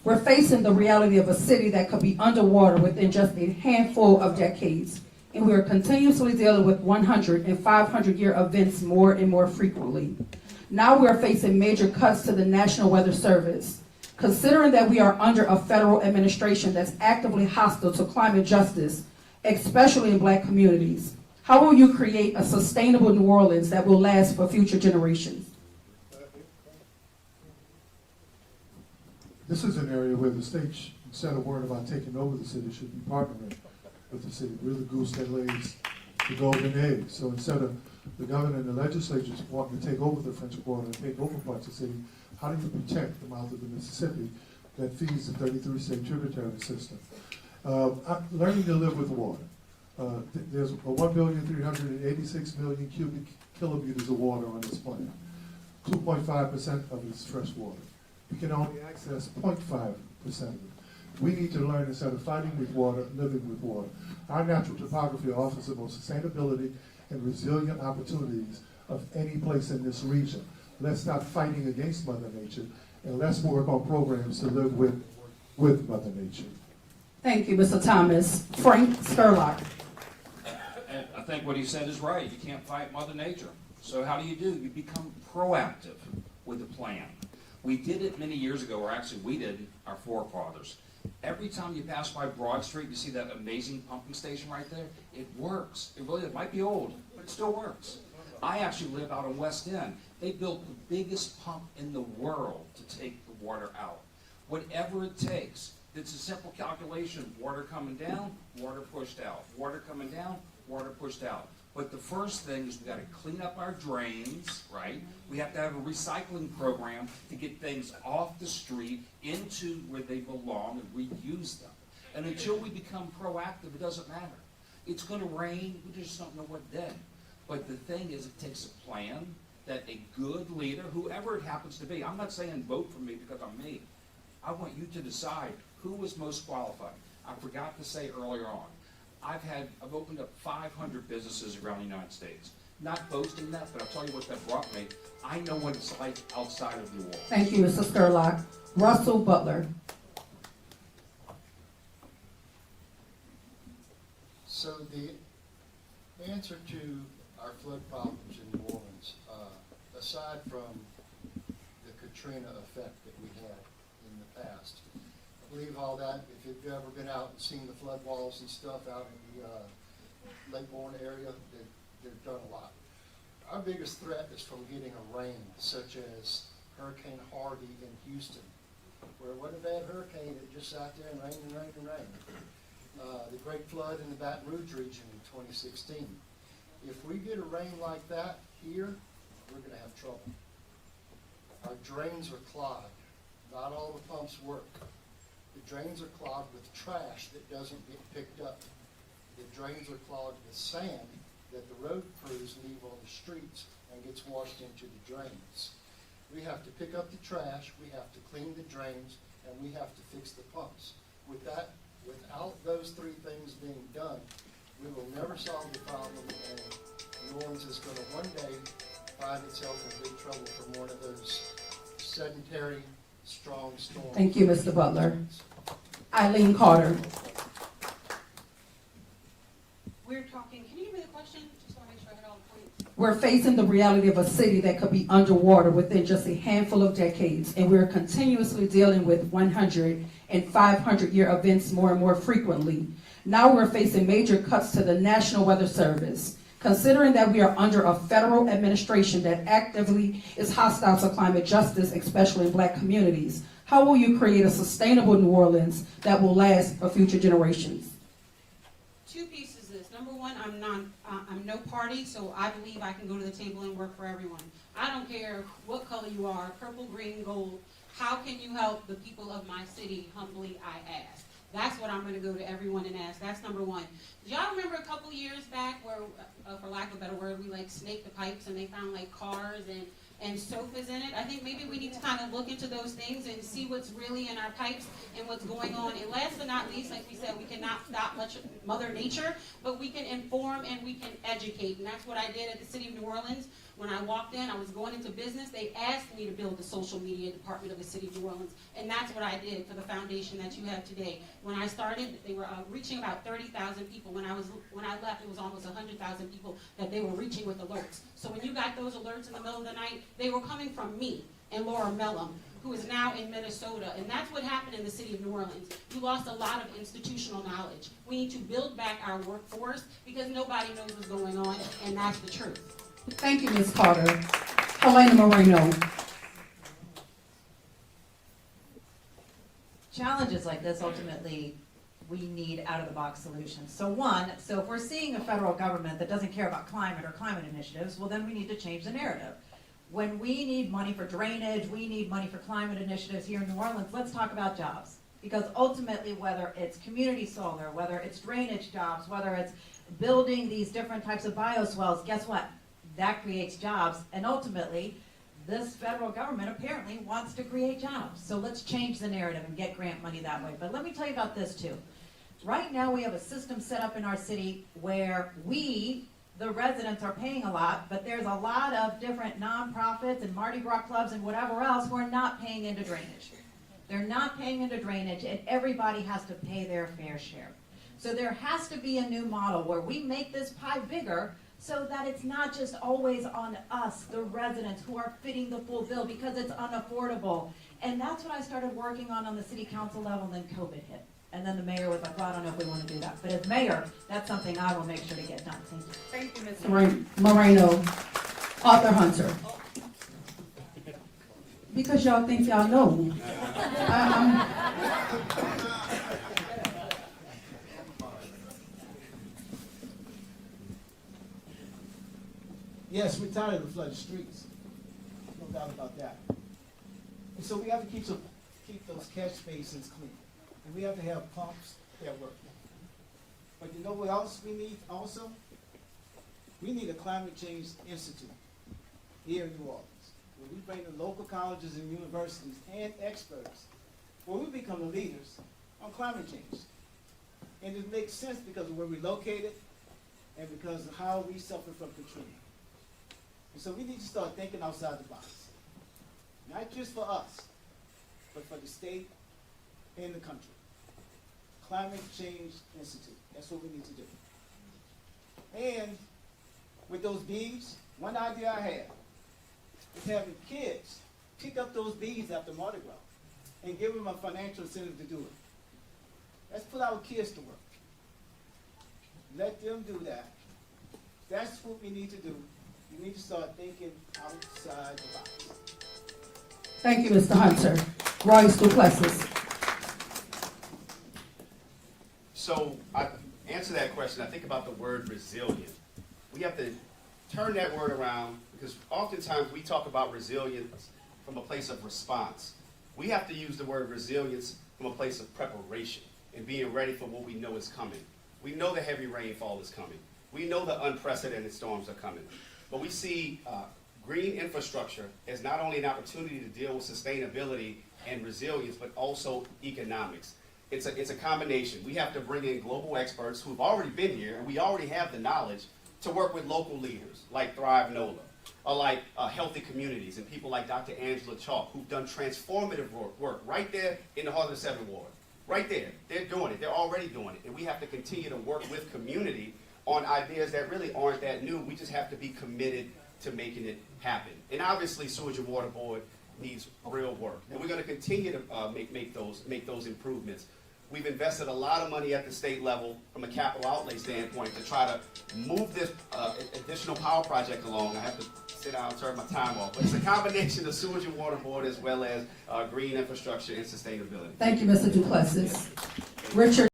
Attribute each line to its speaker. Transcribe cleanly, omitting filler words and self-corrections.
Speaker 1: We're facing the reality of a city that could be underwater within just a handful of decades, and we are continuously dealing with 100 and 500-year events more and more frequently. Now we are facing major cuts to the National Weather Service. Considering that we are under a federal administration that's actively hostile to climate justice, especially in Black communities, how will you create a sustainable New Orleans that will last for future generations?
Speaker 2: This is an area where the state, instead of worrying about taking over the city, should be partnering with the city. We're the goose that lays the golden egg. So instead of the governor and the legislature wanting to take over the French Quarter and take over parts of the city, how do you protect the mouth of the Mississippi that feeds the 33-state tributary system? Learning to live with water. There's 1,386,000,000 cubic kilometers of water on this planet. 2.5% of it is fresh water. We can only access 0.5% of it. We need to learn, instead of fighting with water, living with water. Our natural topography offers the most sustainability and resilient opportunities of any place in this region. Let's stop fighting against Mother Nature, and let's work on programs to live with Mother Nature.
Speaker 1: Thank you, Mr. Thomas. Frank Skurlock.
Speaker 3: And I think what he said is right. You can't fight Mother Nature. So how do? You become proactive with a plan. We did it many years ago, or actually we did, our forefathers. Every time you pass by Broad Street, you see that amazing pumping station right there. It works. It might be old, but it still works. I actually live out in West End. They built the biggest pump in the world to take the water out. Whatever it takes. It's a simple calculation. Water coming down, water pushed out. Water coming down, water pushed out. But the first thing is we got to clean up our drains, right? We have to have a recycling program to get things off the street into where they belong and reuse them. And until we become proactive, it doesn't matter. It's going to rain. We just don't know what day. But the thing is, it takes a plan that a good leader, whoever it happens to be, I'm not saying vote for me because I'm me. I want you to decide who is most qualified. I forgot to say earlier on, I've opened up 500 businesses around the United States. Not boasting that, but I'll tell you what that brought me. I know what it's like outside of New Orleans.
Speaker 1: Thank you, Mr. Skurlock. Russell Butler.
Speaker 4: So the answer to our flood problems in New Orleans, aside from the Katrina effect that we had in the past, I believe all that, if you've ever been out and seen the flood walls and stuff out in the Lake Bourne area, they've done a lot. Our biggest threat is from getting a rain, such as Hurricane Harvey in Houston, where it wasn't a bad hurricane, it just sat there and rained and rained and rained. The Great Flood in the Baton Rouge region in 2016. If we get a rain like that here, we're going to have trouble. Our drains are clogged. Not all the pumps work. The drains are clogged with trash that doesn't get picked up. The drains are clogged with sand that the road crews leave on the streets and gets washed into the drains. We have to pick up the trash, we have to clean the drains, and we have to fix the pumps. Without those three things being done, we will never solve the problem, and New Orleans is going to one day find itself in big trouble from one of those sedentary, strong storms.
Speaker 1: Thank you, Mr. Butler. Eileen Carter.
Speaker 5: We're talking, can you give me the question? Just want to make sure I hit all the points.
Speaker 1: We're facing the reality of a city that could be underwater within just a handful of decades, and we're continuously dealing with 100 and 500-year events more and more frequently. Now we're facing major cuts to the National Weather Service. Considering that we are under a federal administration that actively is hostile to climate justice, especially in Black communities, how will you create a sustainable New Orleans that will last for future generations?
Speaker 5: Two pieces of this. Number one, I'm no party, so I believe I can go to the table and work for everyone. I don't care what color you are, purple, green, gold. How can you help the people of my city? Humbly, I ask. That's what I'm going to go to everyone and ask. That's number one. Do y'all remember a couple years back where, for lack of a better word, we like snaked the pipes and they found like cars and sofas in it? I think maybe we need to kind of look into those things and see what's really in our pipes and what's going on. And last but not least, like we said, we cannot stop much Mother Nature, but we can inform and we can educate. And that's what I did at the City of New Orleans. When I walked in, I was going into business, they asked me to build the social media department of the city of New Orleans, and that's what I did for the foundation that you have today. When I started, they were reaching about 30,000 people. When I left, it was almost 100,000 people that they were reaching with alerts. So when you got those alerts in the middle of the night, they were coming from me and Laura Mellum, who is now in Minnesota. And that's what happened in the city of New Orleans. You lost a lot of institutional knowledge. We need to build back our workforce because nobody knows what's going on, and that's the truth.
Speaker 1: Thank you, Ms. Carter. Helena Moreno.
Speaker 6: Challenges like this, ultimately, we need out-of-the-box solutions. So if we're seeing a federal government that doesn't care about climate or climate initiatives, well, then we need to change the narrative. When we need money for drainage, we need money for climate initiatives here in New Orleans, let's talk about jobs. Because ultimately, whether it's community solar, whether it's drainage jobs, whether it's building these different types of bioswales, guess what? That creates jobs, and ultimately, this federal government apparently wants to create jobs. So let's change the narrative and get grant money that way. But let me tell you about this too. Right now, we have a system set up in our city where we, the residents, are paying a lot, but there's a lot of different nonprofits and Mardi Gras clubs and whatever else who are not paying into drainage. They're not paying into drainage, and everybody has to pay their fair share. So there has to be a new model where we make this pie bigger so that it's not just always on us, the residents, who are fitting the full bill because it's unaffordable. And that's what I started working on the city council level, and then COVID hit. And then the mayor was like, well, I don't know if we want to do that. But as mayor, that's something I will make sure to get done. Thank you.
Speaker 1: Thank you, Ms. Moreno. Arthur Hunter. Because y'all think y'all know.
Speaker 7: Yes, we're tired of the flooded streets. No doubt about that. And so we have to keep those catch basins clean. And we have to have pumps that work. But you know what else we need also? We need a climate change institute here in New Orleans, where we bring the local colleges and universities and experts, where we become the leaders on climate change. And it makes sense because of where we're located and because of how we suffer from Katrina. And so we need to start thinking outside the box. Not just for us, but for the state and the country. Climate Change Institute. That's what we need to do. And with those bees, one idea I had is having kids pick up those bees after Mardi Gras and give them a financial incentive to do it. Let's put our kids to work. Let them do that. That's what we need to do. We need to start thinking outside the box.
Speaker 1: Thank you, Mr. Hunter. Royce Duplessis.
Speaker 8: So I answer that question, I think about the word resilient. We have to turn that word around because oftentimes we talk about resilience from a place of response. We have to use the word resilience from a place of preparation and being ready for what we know is coming. We know the heavy rainfall is coming. We know the unprecedented storms are coming. But we see green infrastructure as not only an opportunity to deal with sustainability and resilience, but also economics. It's a combination. We have to bring in global experts who've already been here, and we already have the knowledge to work with local leaders like Thrive NOLA, or like Healthy Communities, and people like Dr. Angela Chalk, who've done transformative work right there in the heart of the 7th Ward. Right there. They're doing it. They're already doing it. And we have to continue to work with community on ideas that really aren't that new. We just have to be committed to making it happen. And obviously, Sewage and Water Board needs real work. And we're going to continue to make those improvements. We've invested a lot of money at the state level from a capital outlay standpoint to try to move this additional power project along. I have to sit down and turn my time off. But it's a combination of Sewage and Water Board as well as green infrastructure and sustainability.
Speaker 1: Thank you, Mr. Duplessis. Richard